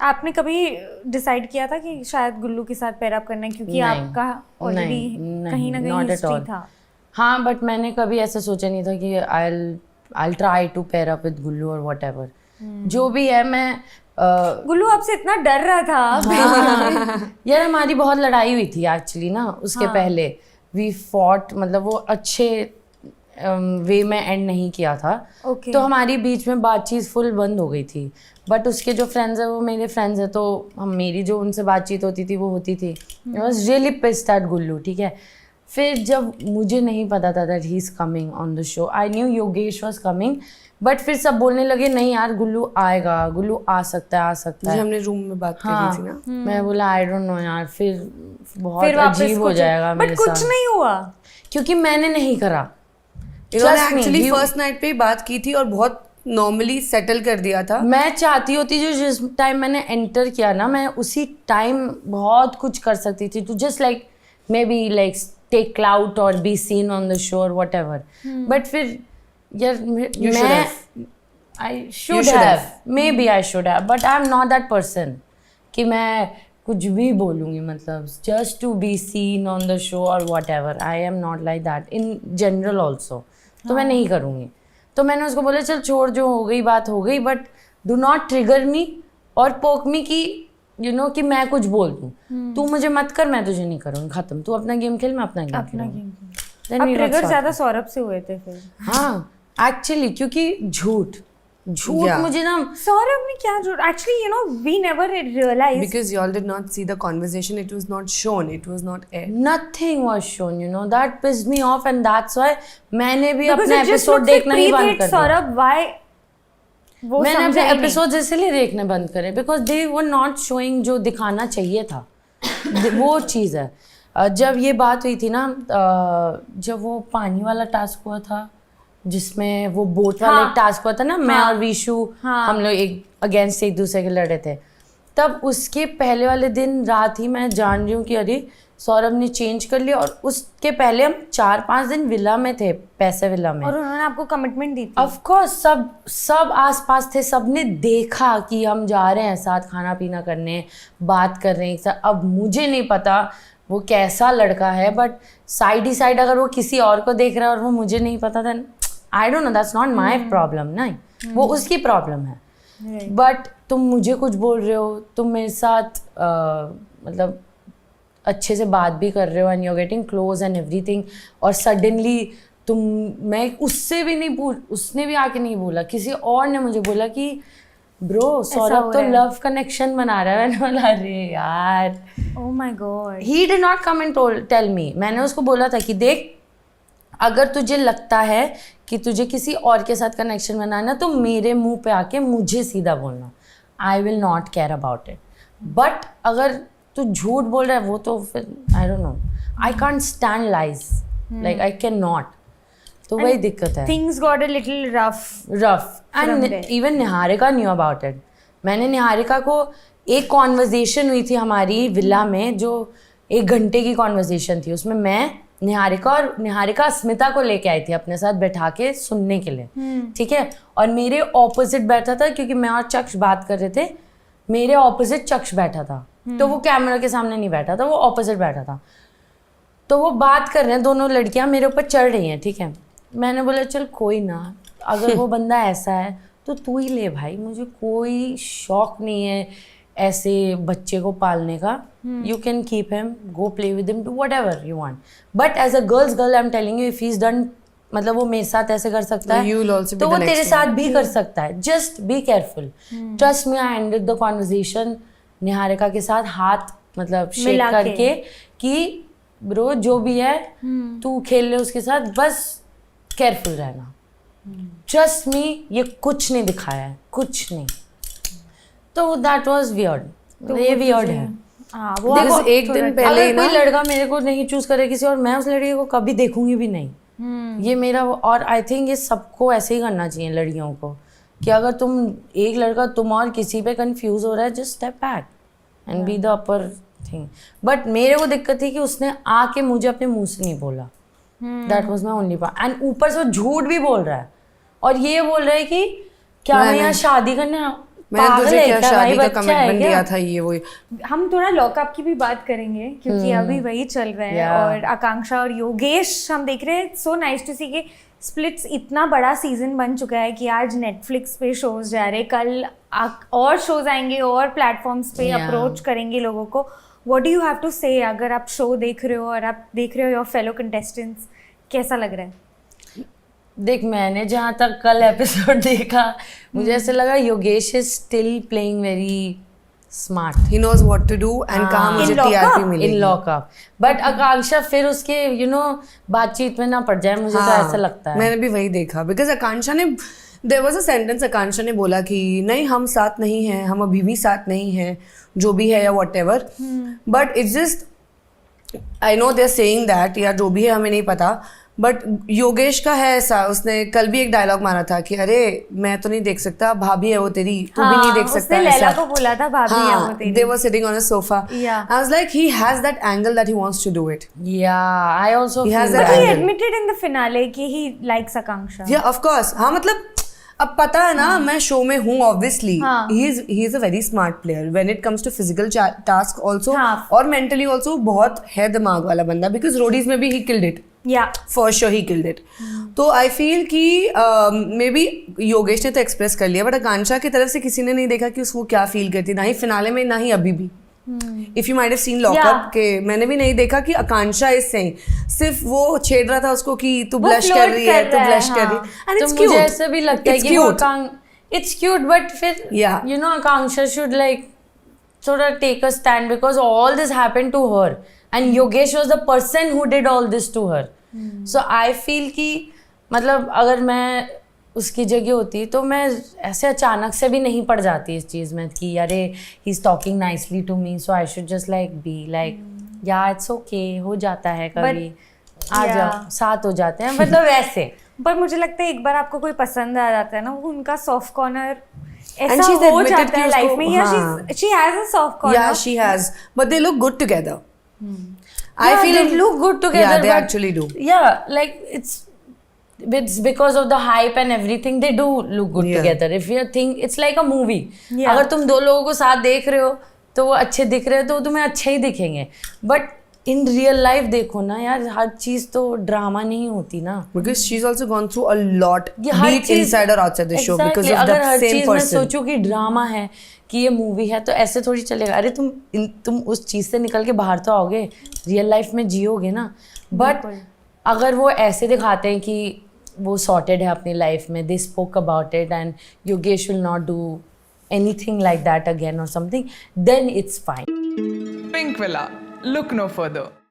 आपने कभी डिसाइड किया था कि शायद गुल्लू के साथ पेयर अप करना है क्योंकि आपका ऑलरेडी कहीं ना कहीं हिस्ट्री था? हाँ, बट मैंने कभी ऐसा सोचा नहीं था कि I'll try to pair up with गुल्लू और whatever. जो भी है मैं गुल्लू आपसे इतना डर रहा था। हाँ, यार हमारी बहुत लड़ाई हुई थी एक्चुअली ना उसके पहले. वी फॉट, मतलब वो अच्छे वे में एंड नहीं किया था. तो हमारी बीच में बातचीत फुल बंद हो गई थी. बट उसके जो फ्रेंड्स हैं वो मेरे फ्रेंड्स हैं, तो मेरी जो उनसे बातचीत होती थी वो होती थी. I was really pissed at Gullu. ठीक है, फिर जब मुझे नहीं पता था that he is coming on the show, I knew Yogesh was coming, but फिर सब बोलने लगे नहीं यार गुल्लू आएगा, गुल्लू आ सकता है. हमने रूम में बात करी थी ना. मैं बोला आई डोंट नो यार, फिर बहुत अजीब हो जाएगा मेरे साथ. बट कुछ नहीं हुआ क्योंकि मैंने नहीं करा. इन्होंने एक्चुअली फर्स्ट नाइट पे बात की थी और बहुत नॉर्मली सेटल कर दिया था. मैं चाहती होती जो जिस टाइम मैंने एंटर किया ना, मैं उसी टाइम बहुत कुछ कर सकती थी. To just like maybe like take clout और be seen on the show और वट एवर. बट फिर यार मैं I should have, maybe I should have, but I am not that person कि मैं कुछ भी बोलूँगी, मतलब just to be seen on the show और what. I am not like that in general also. तो मैं नहीं करूँगी. तो मैंने उसको बोला चल छोड़, जो हो गई बात हो गई, बट डू नॉट ट्रिगर मी और पोक मी कि यू नो कि मैं कुछ बोल दूँ. तू मुझे मत कर, मैं तुझे नहीं करूँगी. खत्म. तू अपना गेम खेल, मैं अपना गेम खेलूँगी. ट्रिगर ज्यादा सौरभ से हुए थे फिर. हाँ एक्चुअली, क्योंकि झूठ मुझे ना. सौरभ ने क्या झूठ? Actually you know we never realised because you all did not see the conversation. It was not shown, it was not aired. Nothing was shown, you know. That pissed me off and that's why मैंने भी अपने episode देखना ही बंद कर दिया. Saurabh why वो मैंने अपने एपिसोड्स इसलिए देखने बंद करे because they were not showing जो दिखाना चाहिए था. वो चीज़ है. जब ये बात हुई थी ना, जब वो पानी वाला टास्क हुआ था जिसमें वो बोट वाला एक टास्क हुआ था ना, मैं और विशु हम लोग एक अगेंस्ट एक दूसरे के लड़े थे, तब उसके पहले वाले दिन रात ही मैं जान रही हूँ कि अरे सौरभ ने चेंज कर लिया. और उसके पहले हम 4-5 दिन विला में थे, पैसे विला में, और उन्होंने आपको कमिटमेंट दी थी. ऑफ कोर्स सब आसपास थे, सबने देखा कि हम जा रहे हैं साथ खाना पीना करने, बात कर रहे हैं एक साथ. अब मुझे नहीं पता वो कैसा लड़का है, बट साइड ही साइड अगर वो किसी और को देख रहा है और वो मुझे नहीं पता था, I don't know, that's not my problem. नहीं, वो उसकी प्रॉब्लम है. बट तुम मुझे कुछ बोल रहे हो, तुम मेरे साथ मतलब अच्छे से बात भी कर रहे हो and you are getting close and everything, और सडनली मैं उससे भी नहीं उसने भी आके नहीं बोला, किसी और ने मुझे बोला कि ब्रो सौरभ तो लव कनेक्शन बना रहा है. मैंने बोला अरे यार, oh my God. He did not come and tell me. मैंने उसको बोला था कि देख, अगर तुझे लगता है कि तुझे किसी और के साथ कनेक्शन बनाना, तो मेरे मुंह पे आके मुझे सीधा बोलना. I will not care about it. But अगर तू झूठ बोल रहा है, वो तो फिर I don't know, I can't stand lies, like I can not. तो वही दिक्कत है. Things got a little rough and even Niharika knew about it. मैंने निहारिका को, एक कॉन्वर्जेशन हुई थी हमारी विला में जो 1 घंटे की कॉन्वर्जेशन थी, उसमें मैं निहारिका स्मिता को लेके आई थी अपने साथ बैठा के सुनने के लिए. ठीक है, और मेरे ऑपोजिट बैठा था, क्योंकि मैं और चक्ष बात कर रहे थे, मेरे ऑपोजिट चक्ष बैठा था. तो वो कैमरा के सामने नहीं बैठा था, वो ऑपोजिट बैठा था. तो वो बात कर रहे हैं, दोनों लड़कियां मेरे ऊपर चढ़ रही हैं. ठीक है, मैंने बोला चल कोई ना, अगर वो बंदा ऐसा है तो तू ही ले भाई, मुझे कोई शौक नहीं है ऐसे बच्चे को पालने का. You can keep him, go play with him, do whatever you want. But as a girl I am telling you, if he is done, मतलब वो मेरे साथ ऐसे कर सकता है, तो वो तेरे साथ भी कर सकता है. Just be careful. Trust me, I ended the conversation Niharika के साथ हाथ मतलब शेक करके कि ब्रो जो भी है तू खेल ले उसके साथ, बस केयरफुल रहना. ट्रस्ट मी, ये कुछ नहीं दिखाया है, कुछ नहीं. तो दैट वाज वियर्ड. तो ये वियर्ड है. वो देखो, एक दिन पहले अगर कोई लड़का मेरे को नहीं चूज करे किसी और, मैं उस लड़के को कभी देखूंगी भी नहीं. ये मेरा, और आई थिंक ये सबको ऐसे ही करना चाहिए लड़कियों को, कि अगर तुम एक लड़का तुम और किसी पे कंफ्यूज हो रहा है, just step back and be the upper thing. But मेरे को दिक्कत थी कि उसने आके मुझे अपने मुंह से नहीं बोला. That was my only part. And ऊपर से झूठ भी बोल रहा है, और ये बोल रहा है कि क्या मैं यहाँ शादी करने मैंने पागल तुझे है क्या क्या शादी भाई, का बच्चा है कमिटमेंट क्या? दिया था ये वो। हम थोड़ा लॉकअप की भी बात करेंगे क्योंकि अभी वही चल रहा है। Yeah. और आकांक्षा और योगेश हम देख रहे हैं, सो नाइस टू सी कि स्प्लिट्स इतना बड़ा सीजन बन चुका है कि आज नेटफ्लिक्स पे शोज जा रहे हैं, कल और शोज आएंगे और प्लेटफॉर्म्स पे Yeah. अप्रोच करेंगे लोगों को। What do you have to say, अगर आप शो देख रहे हो और आप देख रहे हो योर फेलो कंटेस्टेंट्स, कैसा लग रहा है? देख, मैंने जहाँ तक कल एपिसोड देखा मुझे ऐसा लगा Yogesh is still playing very smart he knows what to do and कहाँ मुझे In lockup? टीआरपी इन मिलेगी। लॉकअप। बट आकांक्षा फिर उसके बातचीत में ना पड़ जाए, मुझे तो ऐसा लगता है। मैंने भी वही देखा बिकॉज आकांक्षा ने, देयर वाज अ सेंटेंस आकांक्षा ने बोला कि नहीं हम साथ नहीं हैं, हम अभी भी साथ नहीं हैं, जो भी है या whatever, but it's just I know they are saying that, या जो भी है हमें नहीं पता, बट योगेश का है ऐसा, उसने कल भी एक डायलॉग मारा था कि अरे मैं तो नहीं देख सकता, भाभी है वो तेरी, तू भी नहीं देख सकता। उसने लैला को बोला था भाभी है वो तेरी। they were sitting on a sofa. Yeah. I was like, he has that angle that he wants to do it. Yeah, I also He feel has that. that But he angle. admitted in the finale कि he likes Akanksha. Yeah, of course. हाँ मतलब अब पता है ना, मैं show में हूँ obviously. हाँ. He is a very smart player when it comes to physical task also, हाँ. और mentally also बहुत है दिमाग वाला बंदा, because रोडीज में भी he killed it. Yeah. For sure he killed it. तो I feel कि मे बी योगेश ने तो एक्सप्रेस कर लिया, बट आकांक्षा की तरफ से किसी ने नहीं देखा कि उसको क्या फील करती, ना ही फिनाले में ना ही अभी भी। If you might have seen lockup के, मैंने भी नहीं देखा कि आकांक्षा इज सेइंग, सिर्फ वो छेड़ रहा था उसको कि तू ब्लश कर रही है, तू ब्लश कर रही है, एंड तो इट्स मुझे क्यूट। ऐसा भी लगता है कि इट्स क्यूट, बट फिर Yeah. आकांक्षा शुड लाइक थोड़ा take a stand, because all this happened to her and Yogesh was the person who did all this to her. So I feel कि मतलब अगर मैं उसकी जगह होती तो मैं ऐसे अचानक से भी नहीं पड़ जाती इस चीज़ में कि अरे he is talking nicely to me, so I should just like be like या इट्स ओके, हो जाता है कभी, आ जाओ साथ हो जाते हैं, मतलब वैसे। पर मुझे लगता है एक बार आपको कोई पसंद आ जाता है ना, वो उनका सॉफ्ट कॉर्नर And ऐसा she's हो admitted जाता है कि लाइफ उसको- में, या हाँ. she has a soft corner. Yeah, she has, but they look good together. I Yeah, feel they look good together. Yeah, they but actually do. Yeah, like it's because of the hype and everything, they do look good Yeah. together. If you think it's like a movie, Yeah. अगर तुम दो लोगों को साथ देख रहे हो तो वो अच्छे दिख रहे हो तो तुम्हें अच्छे ही दिखेंगे, बट इन रियल लाइफ देखो ना यार, हर चीज तो ड्रामा नहीं होती ना। Because she's also gone through a lot, ये हर be it चीज inside or outside the show, because Exactly, of अगर the हर same चीज मैं person. सोचूं कि ड्रामा है कि ये मूवी है तो ऐसे थोड़ी चलेगा। अरे तुम उस चीज से निकल के बाहर तो आओगे, रियल लाइफ में जियोगे ना। बट अगर वो ऐसे दिखाते हैं कि वो सॉर्टेड है अपनी लाइफ में, they spoke about it and Yogesh will not do anything like that again or something, then it's fine. Pink Villa. Look no further.